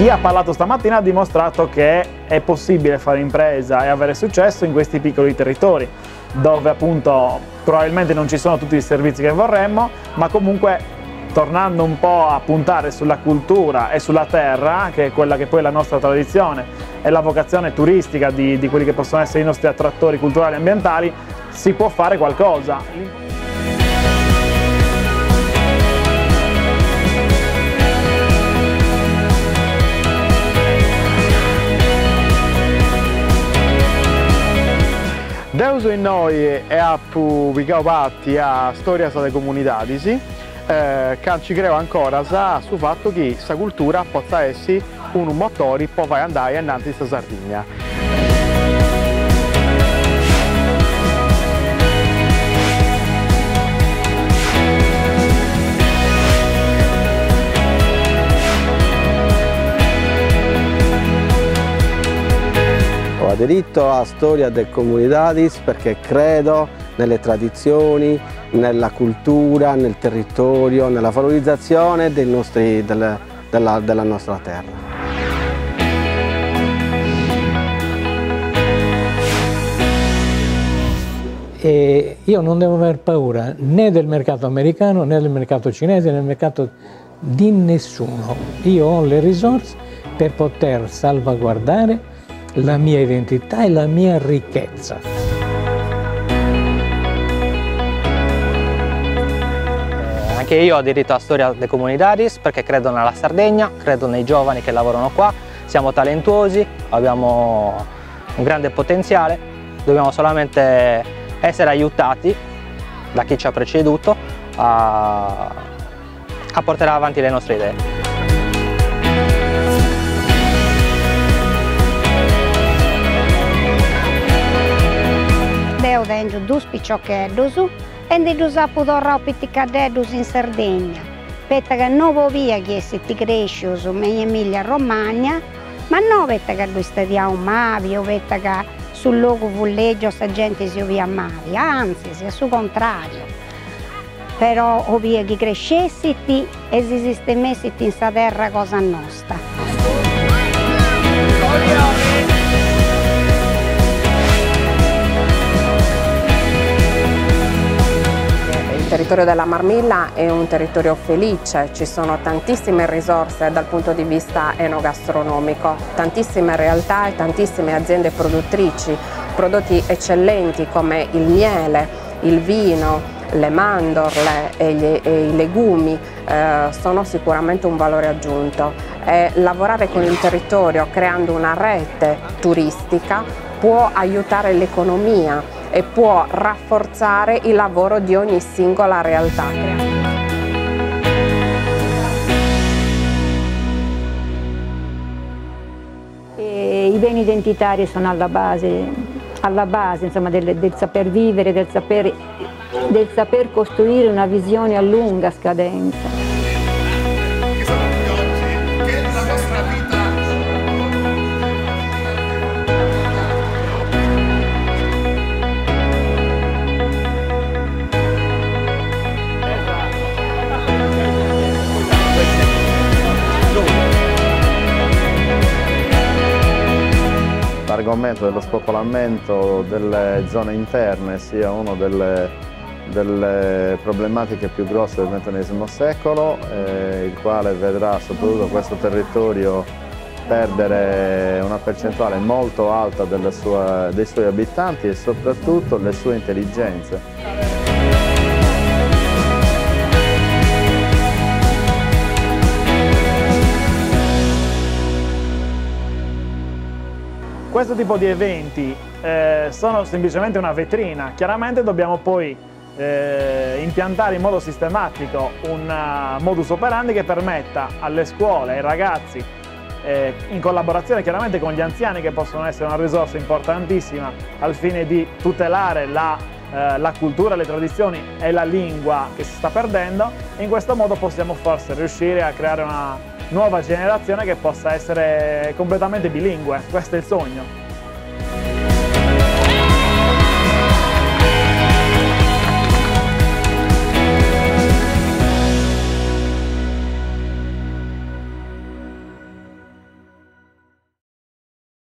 Chi ha parlato stamattina ha dimostrato che è possibile fare impresa e avere successo in questi piccoli territori, dove appunto probabilmente non ci sono tutti i servizi che vorremmo, ma comunque tornando un po' a puntare sulla cultura e sulla terra, che è quella che poi è la nostra tradizione e la vocazione turistica di quelli che possono essere i nostri attrattori culturali e ambientali, si può fare qualcosa. Deus in noi è appu piccaupatti a storia delle comunità, che ci creo ancora sul fatto che questa cultura possa essere un motore per far andare innanzi a Sardegna. Ho aderito alla storia delle comunità perché credo nelle tradizioni, nella cultura, nel territorio, nella valorizzazione della nostra terra. E io non devo aver paura né del mercato americano, né del mercato cinese, né del mercato di nessuno. Io ho le risorse per poter salvaguardare la mia identità e la mia ricchezza. Anche io ho aderito a Storia de Comunitatis perché credo nella Sardegna, credo nei giovani che lavorano qua, siamo talentuosi, abbiamo un grande potenziale, dobbiamo solamente essere aiutati da chi ci ha preceduto a portare avanti le nostre idee. Io vengo due spiccioccheddus e di due apudorra pitticaddedus in Sardegna. Petta che non può via che si ti cresce su in Emilia Romagna, ma non petta che lui studiamo mavi o petta che sul luogo vulleggio sta gente si via mavi, anzi, sia sul contrario. Però o via che crescessi e si sistemessi in sta terra cosa nostra. Il territorio della Marmilla è un territorio felice, ci sono tantissime risorse dal punto di vista enogastronomico, tantissime realtà e tantissime aziende produttrici, prodotti eccellenti come il miele, il vino, le mandorle e i legumi sono sicuramente un valore aggiunto. E lavorare con il territorio creando una rete turistica può aiutare l'economia e può rafforzare il lavoro di ogni singola realtà. I beni identitari sono alla base insomma, del saper vivere, del saper costruire una visione a lunga scadenza. L'argomento dello spopolamento delle zone interne sia una delle problematiche più grosse del XXI secolo, il quale vedrà soprattutto questo territorio perdere una percentuale molto alta dei suoi abitanti e soprattutto le sue intelligenze. Questo tipo di eventi sono semplicemente una vetrina, chiaramente dobbiamo poi impiantare in modo sistematico un modus operandi che permetta alle scuole, ai ragazzi, in collaborazione chiaramente con gli anziani che possono essere una risorsa importantissima al fine di tutelare la cultura, le tradizioni e la lingua che si sta perdendo, e in questo modo possiamo forse riuscire a creare una nuova generazione che possa essere completamente bilingue. Questo è il sogno.